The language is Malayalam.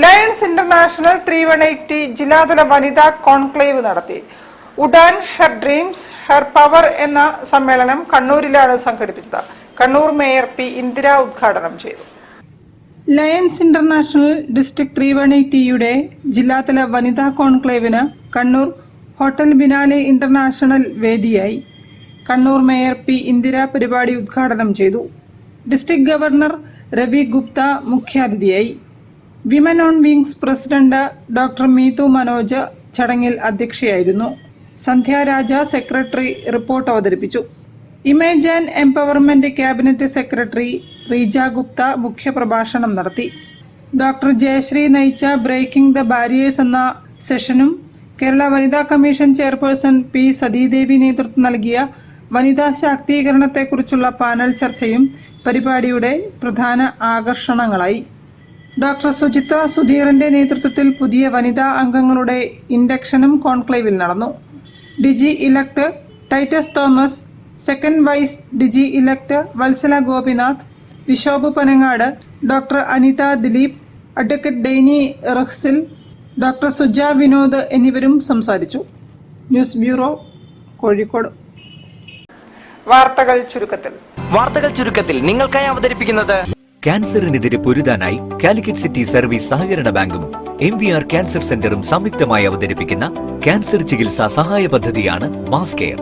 ലയൺസ് ഇന്റർനാഷണൽ 318 ജില്ലാതല വനിതാ കോൺക്ലേവ് നടത്തി. Udaan her dreams her power എന്ന സമ്മേളനം കണ്ണൂരിലാണ് സംഘടിപ്പിച്ചത്. കണ്ണൂർ മേയർ പി ഇന്ദിര ഉദ്ഘാടനം ചെയ്തു. ലയൺസ് ഇന്റർനാഷണൽ ഡിസ്ട്രിക്ട് 318യുടെ ജില്ലാതല വനിതാ കോൺക്ലേവിന് കണ്ണൂർ ഹോട്ടൽ ബിനാലെ ഇന്റർനാഷണൽ വേദിയായി. കണ്ണൂർ മേയർ പി ഇന്ദിര പരിപാടി ഉദ്ഘാടനം ചെയ്തു. ഡിസ്ട്രിക്ട് ഗവർണർ രവി ഗുപ്ത മുഖ്യാതിഥിയായി. Women on wings president doctor Meethu Manoj ചടങ്ങിൽ അധ്യക്ഷയായിരുന്നു. സന്ധ്യ രാജ സെക്രട്ടറി റിപ്പോർട്ട് അവതരിപ്പിച്ചു. Image and empowerment cabinet secretary Reeja Gupta മുഖ്യപ്രഭാഷണം നടത്തി. ഡോക്ടർ ജയശ്രീ നയിച്ച ബ്രേക്കിംഗ് ദ ബാരിയേഴ്സ് എന്ന സെഷനും കേരള വനിതാ കമ്മീഷൻ ചെയർപേഴ്സൺ പി സതീദേവി നേതൃത്വം നൽകിയ വനിതാ ശാക്തീകരണത്തെക്കുറിച്ചുള്ള പാനൽ ചർച്ചയും പരിപാടിയുടെ പ്രധാന ആകർഷണങ്ങളായി. ഡോക്ടർ സുചിത്ര സുധീറിന്റെ നേതൃത്വത്തിൽ പുതിയ വനിതാ അംഗങ്ങളുടെ ഇൻഡക്ഷനും കോൺക്ലേവിൽ നടന്നു. DG elect Titus Thomas, second vice DG elect Vatsala Gopinath, Vishobh Panangad, doctor Anitha Dileep, advocate Dainy Rahsil, doctor Suja Vinod എന്നിവരും സംസാരിച്ചു. News bureau, Kozhikode. വാർത്തകൾ ചുരുക്കത്തിൽ നിങ്ങൾക്കായി അവതരിപ്പിക്കുന്നത് ക്യാൻസറിനെതിരെ പൊരുതാനായി കാലിക്കറ്റ് സിറ്റി സർവീസ് സഹകരണ ബാങ്കും MVR ക്യാൻസർ സെന്ററും സംയുക്തമായി അവതരിപ്പിക്കുന്ന ക്യാൻസർ ചികിത്സാ സഹായ പദ്ധതിയാണ് മാസ് കെയർ.